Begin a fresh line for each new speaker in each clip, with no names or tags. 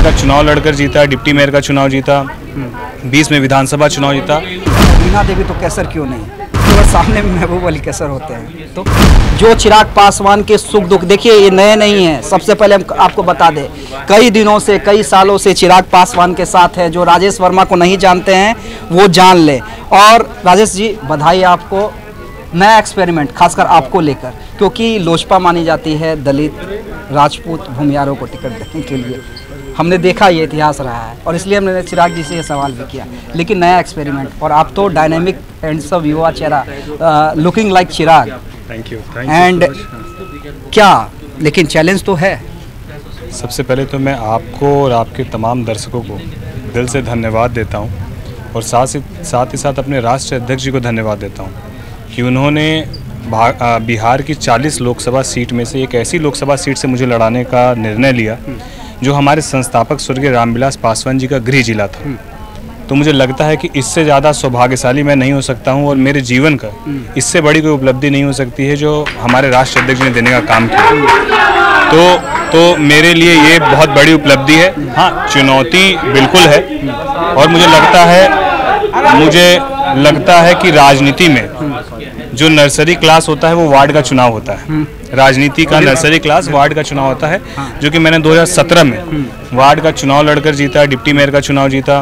का चुनाव लड़कर जीता, डिप्टी मेयर का चुनाव जीता, 20 में विधानसभा चुनाव जीता।
वीणा देवी तो कैसर क्यों नहीं, तो सामने में महबूब अली कैसर होते हैं। तो जो चिराग पासवान के सुख दुख, देखिए ये नए नहीं हैं। सबसे पहले हम आपको बता दें, कई दिनों से, कई सालों से चिराग पासवान के साथ है। जो राजेश वर्मा को नहीं जानते हैं वो जान ले। और राजेश जी, बधाई आपको, नया एक्सपेरिमेंट खासकर आपको लेकर, क्योंकि लोजपा मानी जाती है दलित राजपूत भूमियारों को टिकट देने के लिए। हमने देखा, ये इतिहास रहा है और इसलिए हमने चिराग जी से ये सवाल भी किया। लेकिन नया एक्सपेरिमेंट, और आप तो डायनेमिक एंड सब युवा चेहरा, looking like Chirag.
Thank you
and क्या, लेकिन चैलेंज तो है।
सबसे पहले तो मैं आपको और आपके तमाम दर्शकों को दिल से धन्यवाद देता हूं, और साथ ही साथ अपने राष्ट्रीय अध्यक्ष जी को धन्यवाद देता हूं कि उन्होंने बिहार की 40 लोकसभा सीट में से एक ऐसी लोकसभा सीट से मुझे लड़ाने का निर्णय लिया जो हमारे संस्थापक स्वर्गीय रामविलास पासवान जी का गृह जिला था। तो मुझे लगता है कि इससे ज़्यादा सौभाग्यशाली मैं नहीं हो सकता हूं, और मेरे जीवन का इससे बड़ी कोई उपलब्धि नहीं हो सकती है जो हमारे राष्ट्रीय अध्यक्ष ने देने का काम किया। तो मेरे लिए ये बहुत बड़ी उपलब्धि है। हाँ, चुनौती बिल्कुल है, और मुझे लगता है कि राजनीति में जो नर्सरी क्लास होता है वो वार्ड का चुनाव होता है। राजनीति का नर्सरी क्लास वार्ड का चुनाव होता है, जो कि मैंने 2017 में वार्ड का चुनाव लड़कर जीता, डिप्टी मेयर का चुनाव जीता,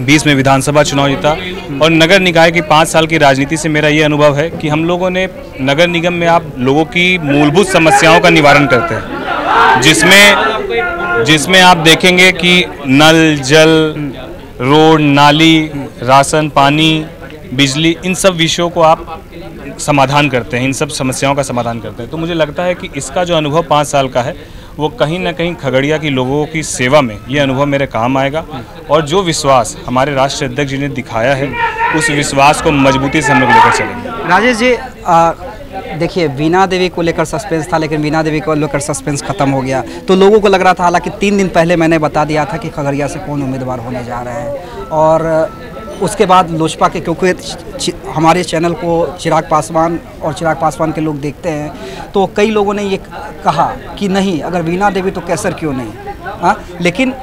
20 में विधानसभा चुनाव जीता। और नगर निकाय की 5 साल की राजनीति से मेरा ये अनुभव है कि हम लोगों ने नगर निगम में आप लोगों की मूलभूत समस्याओं का निवारण करते हैं, जिसमें आप देखेंगे कि नल, जल, रोड, नाली, राशन, पानी, बिजली, इन सब विषयों को आप समाधान करते हैं, इन सब समस्याओं का समाधान करते हैं। तो मुझे लगता है कि इसका जो अनुभव 5 साल का है वो कहीं ना कहीं खगड़िया की लोगों की सेवा में ये अनुभव मेरे काम आएगा। और जो विश्वास हमारे राष्ट्रीय अध्यक्ष जी ने दिखाया है, उस विश्वास को मजबूती से हम लोग लेकर चलेंगे।
राजेश जी, देखिए, वीणा देवी को लेकर सस्पेंस था, लेकिन वीणा देवी को लेकर सस्पेंस खत्म हो गया। तो लोगों को लग रहा था, हालांकि 3 दिन पहले मैंने बता दिया था कि खगड़िया से कौन उम्मीदवार होने जा रहे हैं। और उसके बाद लोजपा के, क्योंकि हमारे चैनल को चिराग पासवान और चिराग पासवान के लोग देखते हैं, तो कई लोगों ने ये कहा कि नहीं, अगर वीणा देवी तो कैसर क्यों नहीं। हाँ, लेकिन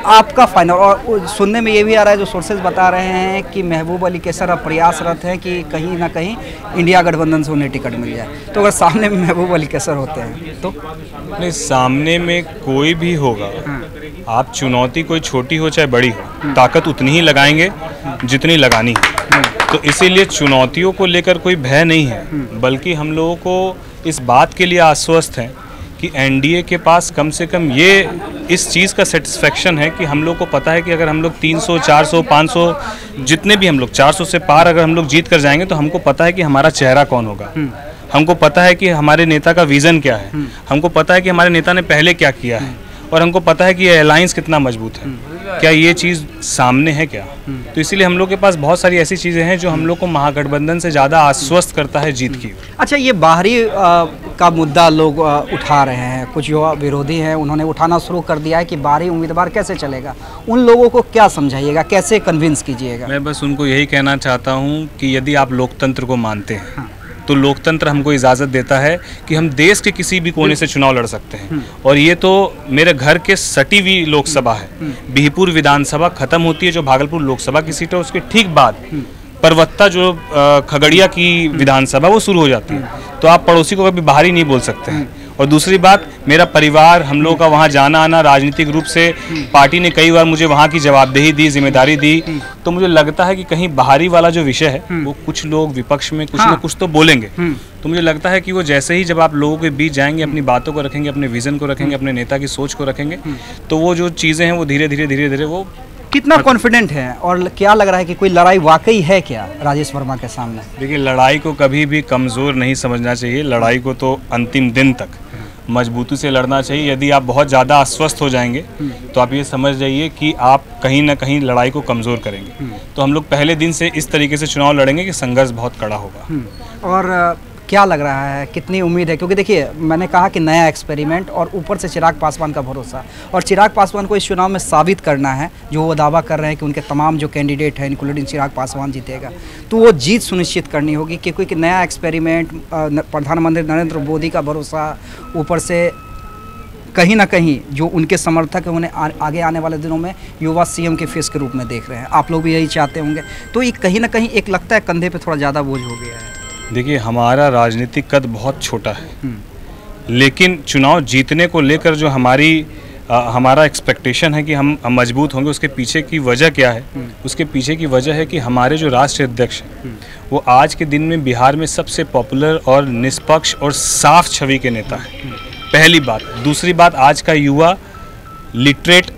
आपका फाइनल, और सुनने में ये भी आ रहा है, जो सोर्सेज बता रहे हैं कि महबूब अली कैसर अब प्रयासरत हैं कि कहीं ना कहीं इंडिया गठबंधन से उन्हें टिकट मिल जाए। तो अगर सामने में महबूब अली कैसर होते हैं तो
नहीं, सामने में कोई भी होगा, आप चुनौती कोई छोटी हो चाहे बड़ी हो, ताकत उतनी ही लगाएंगे जितनी लगानी है। तो इसीलिए चुनौतियों को लेकर कोई भय नहीं है, बल्कि हम लोगों को इस बात के लिए आश्वस्त हैं कि एनडीए के पास कम से कम ये इस चीज़ का सेटिस्फेक्शन है कि हम लोग को पता है कि अगर हम लोग 300, 400, 500, जितने भी हम लोग 400 से पार अगर हम लोग जीत कर जाएंगे, तो हमको पता है कि हमारा चेहरा कौन होगा, हमको पता है कि हमारे नेता का विज़न क्या है, हमको पता है कि हमारे नेता ने पहले क्या किया है, और हमको पता है कि ये अलायंस कितना मजबूत है। क्या ये चीज़ सामने है क्या? तो इसीलिए हम लोग के पास बहुत सारी ऐसी चीज़ें हैं जो हम लोग को महागठबंधन से ज़्यादा आश्वस्त करता है जीत की।
अच्छा, ये बाहरी का मुद्दा लोग उठा रहे हैं, कुछ युवा विरोधी हैं, उन्होंने उठाना शुरू कर दिया है कि बाहरी उम्मीदवार कैसे चलेगा। उन लोगों को क्या समझाइएगा, कैसे कन्विंस कीजिएगा?
मैं बस उनको यही कहना चाहता हूँ कि यदि आप लोकतंत्र को मानते हैं, तो लोकतंत्र हमको इजाज़त देता है कि हम देश के किसी भी कोने से चुनाव लड़ सकते हैं। और ये तो मेरे घर के सटी हुई लोकसभा है। बिहपुर विधानसभा खत्म होती है जो भागलपुर लोकसभा की सीट है, उसके ठीक बाद परवत्ता जो खगड़िया की विधानसभा वो शुरू हो जाती है। तो आप पड़ोसी को कभी बाहर ही नहीं बोल सकते हैं। और दूसरी बात, मेरा परिवार, हम लोगों का वहाँ जाना आना, राजनीतिक रूप से पार्टी ने कई बार मुझे वहाँ की जवाबदेही दी, जिम्मेदारी दी। तो मुझे लगता है कि कहीं बाहरी वाला जो विषय है वो कुछ लोग विपक्ष में कुछ न कुछ तो बोलेंगे। तो मुझे लगता है कि वो जैसे ही जब आप लोगों के बीच जाएंगे, अपनी बातों को रखेंगे, अपने विजन को रखेंगे, अपने नेता की सोच को रखेंगे, तो वो जो चीज़ें हैं वो धीरे धीरे वो
कितना कॉन्फिडेंट है, और क्या लग रहा है कि कोई लड़ाई वाकई है क्या राजेश वर्मा के सामने?
देखिए, लड़ाई को कभी भी कमज़ोर नहीं समझना चाहिए। लड़ाई को तो अंतिम दिन तक मजबूती से लड़ना चाहिए। यदि आप बहुत ज़्यादा अस्वस्थ हो जाएंगे तो आप ये समझ जाइए कि आप कहीं ना कहीं लड़ाई को कमज़ोर करेंगे। तो हम लोग पहले दिन से इस तरीके से चुनाव लड़ेंगे कि संघर्ष बहुत कड़ा होगा।
और क्या लग रहा है, कितनी उम्मीद है? क्योंकि देखिए, मैंने कहा कि नया एक्सपेरिमेंट, और ऊपर से चिराग पासवान का भरोसा, और चिराग पासवान को इस चुनाव में साबित करना है। जो वो दावा कर रहे हैं कि उनके तमाम जो कैंडिडेट हैं, इंक्लूडिंग चिराग पासवान, जीतेगा, तो वो जीत सुनिश्चित करनी होगी। क्योंकि नया एक्सपेरिमेंट, प्रधानमंत्री नरेंद्र मोदी का भरोसा, ऊपर से कहीं ना कहीं जो उनके समर्थक हैं उन्हें आगे आने वाले दिनों में युवा सीएम के फेस के रूप में देख रहे हैं। आप लोग भी यही चाहते होंगे, तो ये कहीं ना कहीं एक लगता है कंधे पे थोड़ा ज़्यादा बोझ हो गया है।
देखिए, हमारा राजनीतिक कद बहुत छोटा है, लेकिन चुनाव जीतने को लेकर जो हमारा एक्सपेक्टेशन है कि हम मजबूत होंगे, उसके पीछे की वजह क्या है? उसके पीछे की वजह है कि हमारे जो राष्ट्रीय अध्यक्ष हैं वो आज के दिन में बिहार में सबसे पॉपुलर और निष्पक्ष और साफ छवि के नेता हैं, पहली बात। दूसरी बात, आज का युवा लिटरेट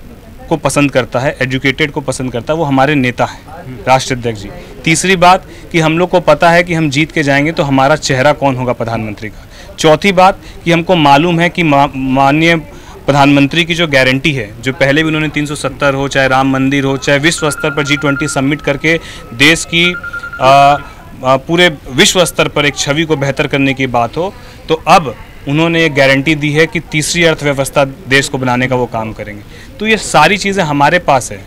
को पसंद करता है, एजुकेटेड को पसंद करता है, वो हमारे नेता हैं राष्ट्रीय अध्यक्ष जी। तीसरी बात कि हम लोग को पता है कि हम जीत के जाएंगे तो हमारा चेहरा कौन होगा प्रधानमंत्री का। चौथी बात कि हमको मालूम है कि माननीय प्रधानमंत्री की जो गारंटी है, जो पहले भी उन्होंने 370 हो, चाहे राम मंदिर हो, चाहे विश्व स्तर पर G20 समिट करके देश की पूरे विश्व स्तर पर एक छवि को बेहतर करने की बात हो, तो अब उन्होंने एक गारंटी दी है कि तीसरी अर्थव्यवस्था देश को बनाने का वो काम करेंगे। तो ये सारी चीज़ें हमारे पास है,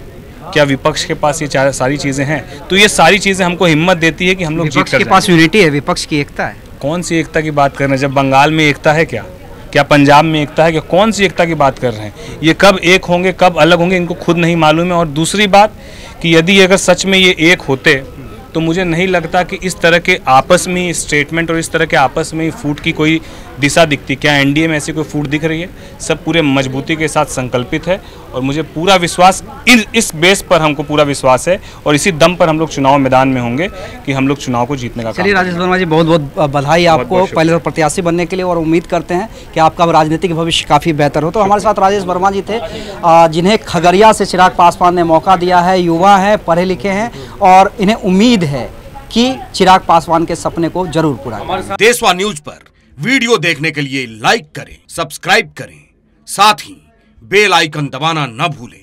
क्या विपक्ष के पास ये सारी चीज़ें हैं? तो ये सारी चीज़ें हमको हिम्मत देती है कि हम लोग जीत कर जाएंगे।
विपक्ष के पास यूनिटी है, विपक्ष की एकता है।
कौन सी एकता की बात कर रहे हैं? जब बंगाल में एकता है क्या पंजाब में एकता है? क्या कौन सी एकता की बात कर रहे हैं? ये कब एक होंगे, कब अलग होंगे, इनको खुद नहीं मालूम है। और दूसरी बात कि यदि अगर सच में ये एक होते तो मुझे नहीं लगता कि इस तरह के आपस में स्टेटमेंट और इस तरह के आपस में फूट की कोई दिशा दिखती। क्या एनडीए में ऐसी कोई फूट दिख रही है? सब पूरे मजबूती के साथ संकल्पित है और मुझे पूरा विश्वास, इस बेस पर हमको पूरा विश्वास है और इसी दम पर हम लोग चुनाव मैदान में होंगे कि हम लोग चुनाव को जीतने का।
चलिए राजेश वर्मा जी, बहुत बहुत बधाई आपको पहले तो प्रत्याशी बनने के लिए, और उम्मीद करते हैं कि आपका राजनीतिक भविष्य काफ़ी बेहतर हो। तो हमारे साथ राजेश वर्मा जी थे, जिन्हें खगड़िया से चिराग पासवान ने मौका दिया है। युवा हैं, पढ़े लिखे हैं और इन्हें उम्मीद है कि चिराग पासवान के सपने को जरूर पूरा करें।
देशवा न्यूज पर वीडियो देखने के लिए लाइक करें, सब्सक्राइब करें, साथ ही बेल आइकन दबाना न भूलें।